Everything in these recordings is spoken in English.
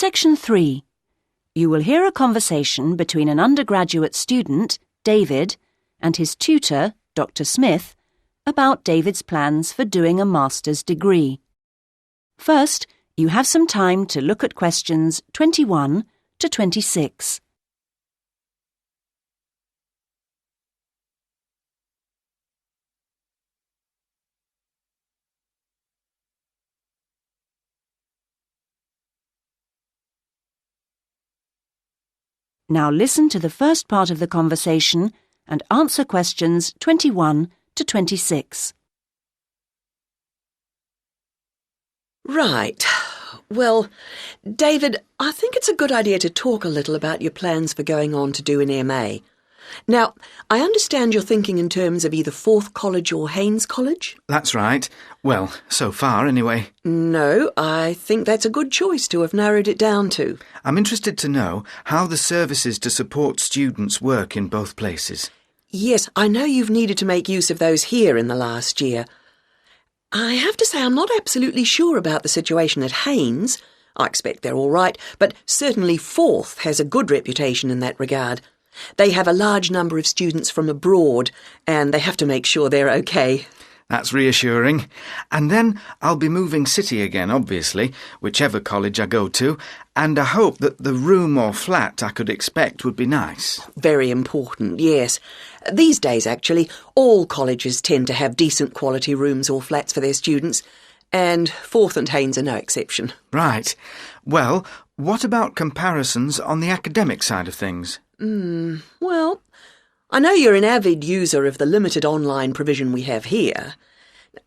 Section 3. You will hear a conversation between an undergraduate student, David, and his tutor, Dr. Smith, about David's plans for doing a master's degree. First, you have some time to look at questions 21 to 26. Now listen to the first part of the conversation and answer questions 21 to 26. Right. Well, David, I think it's a good idea to talk a little about your plans for going on to do an MA. Now, I understand you're thinking in terms of either Forth College or Haynes College? That's right. Well, so far anyway. No, I think that's a good choice to have narrowed it down to. I'm interested to know how the services to support students work in both places. Yes, I know you've needed to make use of those here in the last year. I have to say I'm not absolutely sure about the situation at Haynes. I expect they're all right, but certainly Forth has a good reputation in that regard. They have a large number of students from abroad, and they have to make sure they're okay. That's reassuring. And then I'll be moving city again, obviously, whichever college I go to, and I hope that the room or flat I could expect would be nice. Very important, yes. These days, actually, all colleges tend to have decent quality rooms or flats for their students, and Forth and Haynes are no exception. Right. Well, what about comparisons on the academic side of things? Well, I know you're an avid user of the limited online provision we have here.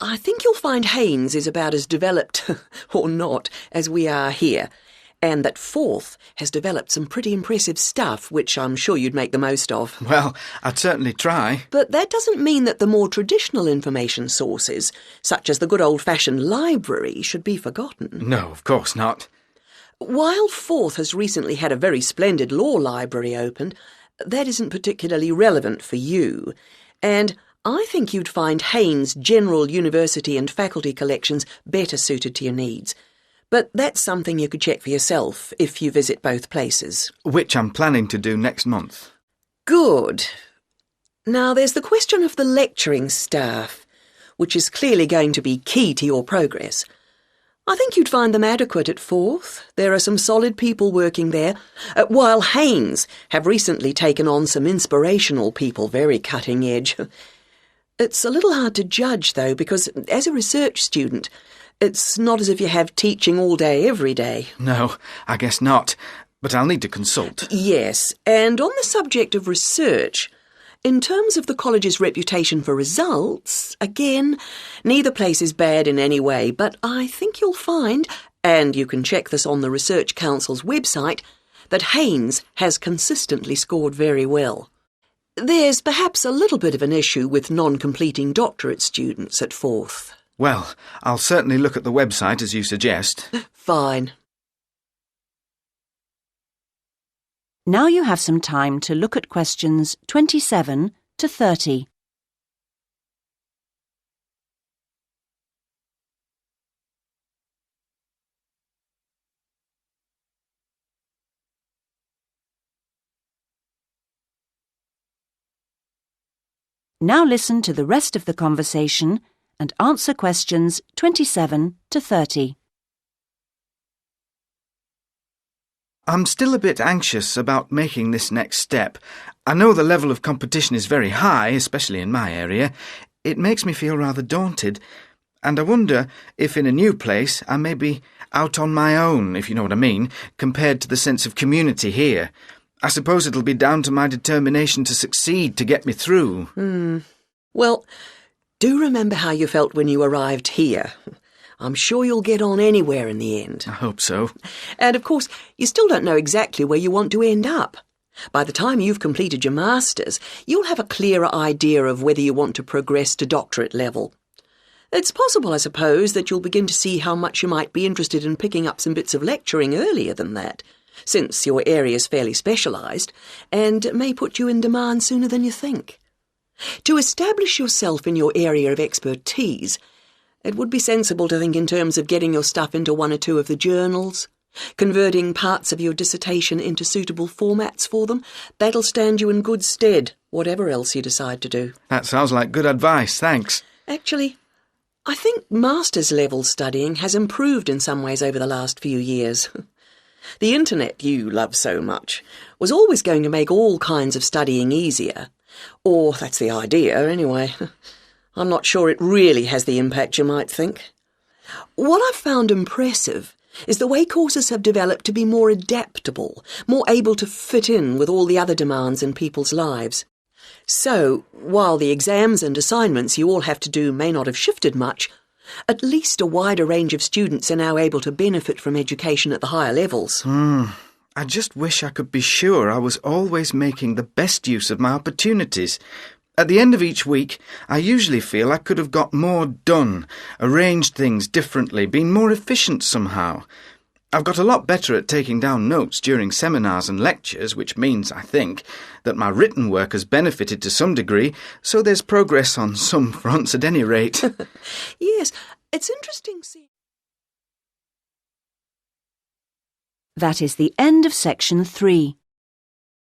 I think you'll find Haynes is about as developed, or not, as we are here, and that Forth has developed some pretty impressive stuff, which I'm sure you'd make the most of. Well, I'd certainly try. But that doesn't mean that the more traditional information sources, such as the good old-fashioned library, should be forgotten. No, of course not. While Forth has recently had a very splendid law library opened, that isn't particularly relevant for you, and I think you'd find Haynes' general university and faculty collections better suited to your needs. But that's something you could check for yourself if you visit both places. Which I'm planning to do next month. Good. Now there's the question of the lecturing staff, which is clearly going to be key to your progress. I think you'd find them adequate at Forth. There are some solid people working there, while Haynes have recently taken on some inspirational people, very cutting edge. It's a little hard to judge, though, because as a research student, it's not as if you have teaching all day, every day. No, I guess not. But I'll need to consult. Yes, and on the subject of research, in terms of the college's reputation for results, again, neither place is bad in any way, but I think you'll find, and you can check this on the Research Council's website, that Haynes has consistently scored very well. There's perhaps a little bit of an issue with non-completing doctorate students at Forth. Well, I'll certainly look at the website as you suggest. Fine. Now you have some time to look at questions 27 to 30. Now listen to the rest of the conversation and answer questions 27 to 30. I'm still a bit anxious about making this next step. I know the level of competition is very high, especially in my area. It makes me feel rather daunted, and I wonder if in a new place I may be out on my own, if you know what I mean, compared to the sense of community here. I suppose it'll be down to my determination to succeed to get me through. Well, do remember how you felt when you arrived here. I'm sure you'll get on anywhere in the end. I hope so. And of course, you still don't know exactly where you want to end up. By the time you've completed your masters, you'll have a clearer idea of whether you want to progress to doctorate level. It's possible, I suppose, that you'll begin to see how much you might be interested in picking up some bits of lecturing earlier than that, since your area's fairly specialised, and may put you in demand sooner than you think. To establish yourself in your area of expertise, it would be sensible to think in terms of getting your stuff into one or two of the journals, Converting parts of your dissertation into suitable formats for them, that'll stand you in good stead, whatever else you decide to do. That sounds like good advice, thanks. Actually, I think master's level studying has improved in some ways over the last few years. The internet you love so much was always going to make all kinds of studying easier. Or that's the idea, anyway. I'm not sure it really has the impact you might think. What I've found impressive is the way courses have developed to be more adaptable, more able to fit in with all the other demands in people's lives. So, while the exams and assignments you all have to do may not have shifted much, at least a wider range of students are now able to benefit from education at the higher levels. I just wish I could be sure I was always making the best use of my opportunities. At the end of each week, I usually feel I could have got more done, arranged things differently, been more efficient somehow. I've got a lot better at taking down notes during seminars and lectures, which means, I think, that my written work has benefited to some degree, so there's progress on some fronts at any rate. Yes, it's interesting seeing... That is the end of section 3.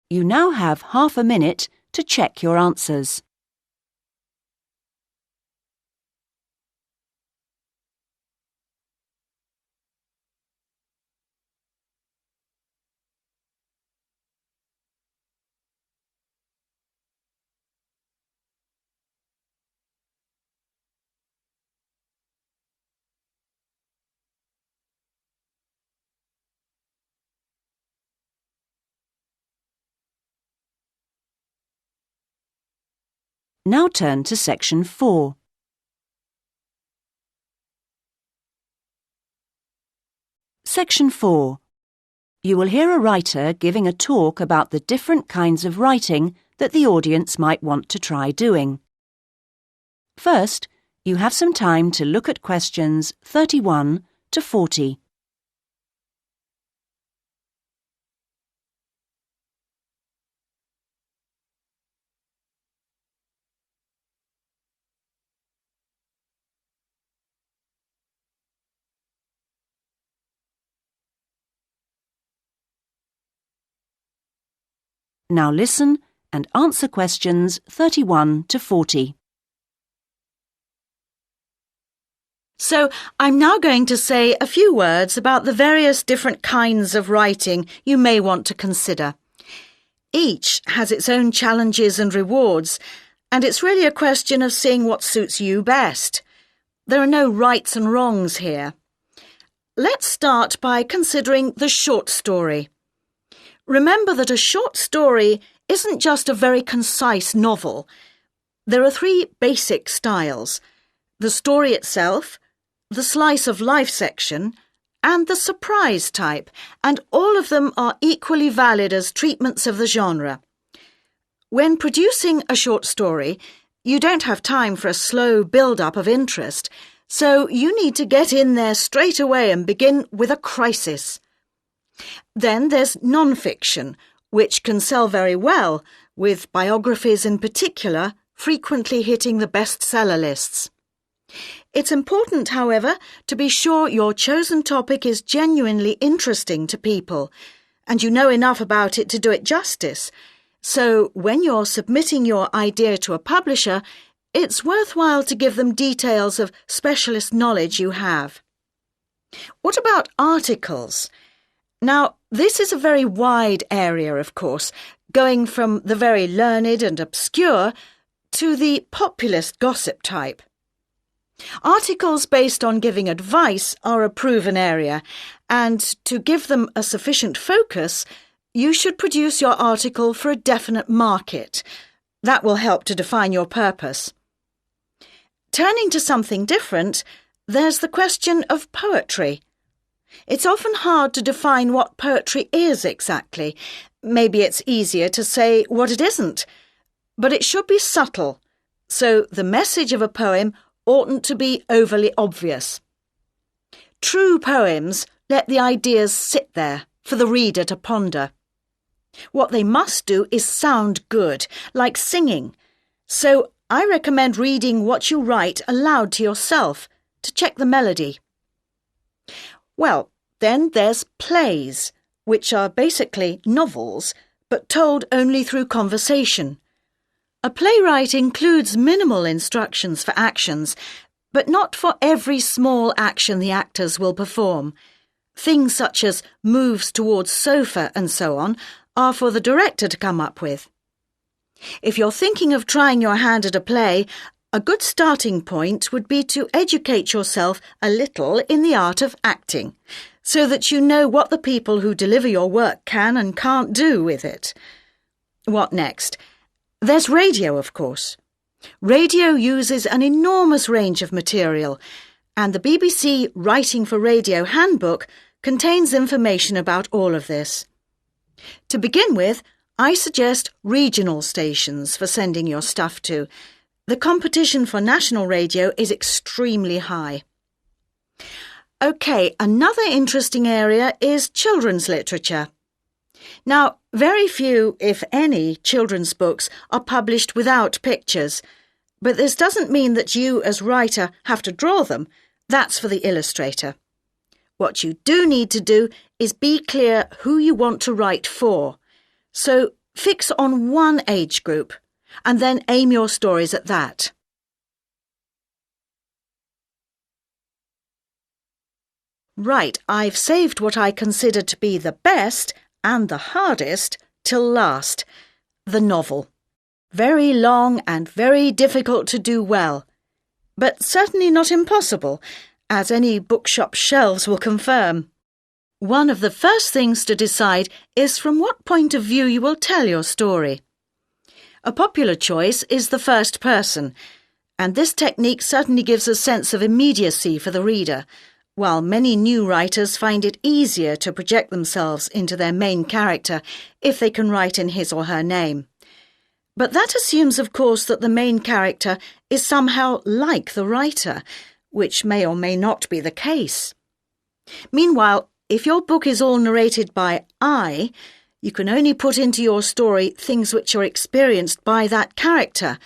You now have half a minute to check your answers. Now turn to section 4. Section 4. You will hear a writer giving a talk about the different kinds of writing that the audience might want to try doing. First, you have some time to look at questions 31 to 40. Now listen and answer questions 31 to 40. So, I'm now going to say a few words about the various different kinds of writing you may want to consider. Each has its own challenges and rewards, and it's really a question of seeing what suits you best. There are no rights and wrongs here. Let's start by considering the short story. Remember that a short story isn't just a very concise novel. There are 3 basic styles: the story itself, the slice of life section, and the surprise type, and all of them are equally valid as treatments of the genre. When producing a short story, you don't have time for a slow build-up of interest, so you need to get in there straight away and begin with a crisis. Then there's non-fiction, which can sell very well, with biographies in particular frequently hitting the bestseller lists. It's important, however, to be sure your chosen topic is genuinely interesting to people, and you know enough about it to do it justice. So when you're submitting your idea to a publisher, it's worthwhile to give them details of specialist knowledge you have. What about articles? Now, this is a very wide area, of course, going from the very learned and obscure to the populist gossip type. Articles based on giving advice are a proven area, and to give them a sufficient focus, you should produce your article for a definite market. That will help to define your purpose. Turning to something different, there's the question of poetry. It's often hard to define what poetry is exactly. Maybe it's easier to say what it isn't. But it should be subtle, so the message of a poem oughtn't to be overly obvious. True poems let the ideas sit there for the reader to ponder. What they must do is sound good, like singing. So I recommend reading what you write aloud to yourself to check the melody. Well, Then there's plays, which are basically novels, but told only through conversation. A playwright includes minimal instructions for actions, but not for every small action the actors will perform. Things such as moves towards sofa and so on are for the director to come up with. If you're thinking of trying your hand at a play, a good starting point would be to educate yourself a little in the art of acting, so that you know what the people who deliver your work can and can't do with it. What next? There's radio, of course. Radio uses an enormous range of material, and the BBC Writing for Radio Handbook contains information about all of this. To begin with, I suggest regional stations for sending your stuff to. The competition for national radio is extremely high. OK, another interesting area is children's literature. Now, very few, if any, children's books are published without pictures, but this doesn't mean that you, as writer, have to draw them. That's for the illustrator. What you do need to do is be clear who you want to write for. So fix on one age group, and then aim your stories at that. Right, I've saved what I consider to be the best and the hardest till last, the novel. Very long and very difficult to do well, but certainly not impossible, as any bookshop shelves will confirm. One of the first things to decide is from what point of view you will tell your story. A popular choice is the first person, and this technique certainly gives a sense of immediacy for the reader, while many new writers find it easier to project themselves into their main character if they can write in his or her name. But that assumes, of course, that the main character is somehow like the writer, which may or may not be the case. Meanwhile, if your book is all narrated by I, you can only put into your story things which are experienced by that character,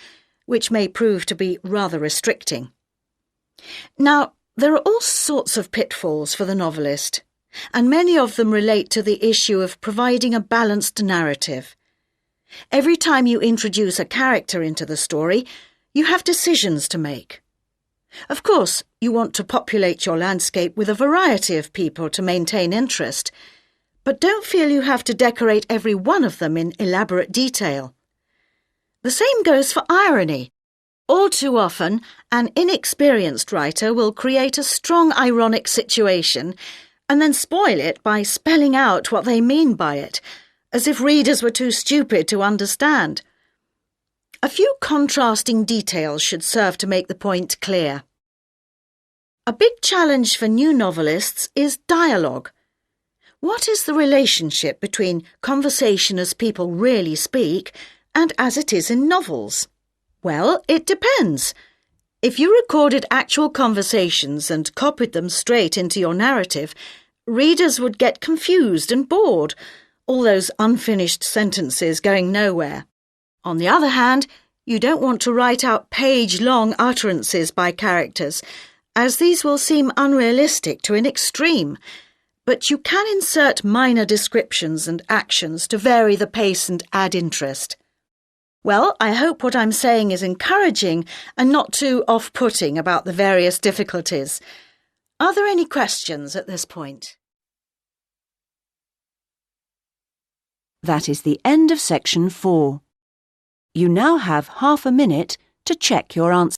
which may prove to be rather restricting. Now, there are all sorts of pitfalls for the novelist, and many of them relate to the issue of providing a balanced narrative. Every time you introduce a character into the story, you have decisions to make. Of course, you want to populate your landscape with a variety of people to maintain interest, but don't feel you have to decorate every one of them in elaborate detail. The same goes for irony. All too often, an inexperienced writer will create a strong ironic situation and then spoil it by spelling out what they mean by it, as if readers were too stupid to understand. A few contrasting details should serve to make the point clear. A big challenge for new novelists is dialogue. What is the relationship between conversation as people really speak and as it is in novels? Well, it depends. If you recorded actual conversations and copied them straight into your narrative, readers would get confused and bored, all those unfinished sentences going nowhere. On the other hand, you don't want to write out page-long utterances by characters, as these will seem unrealistic to an extreme, but you can insert minor descriptions and actions to vary the pace and add interest. Well, I hope what I'm saying is encouraging and not too off-putting about the various difficulties. Are there any questions at this point? That is the end of section 4. You now have half a minute to check your answers.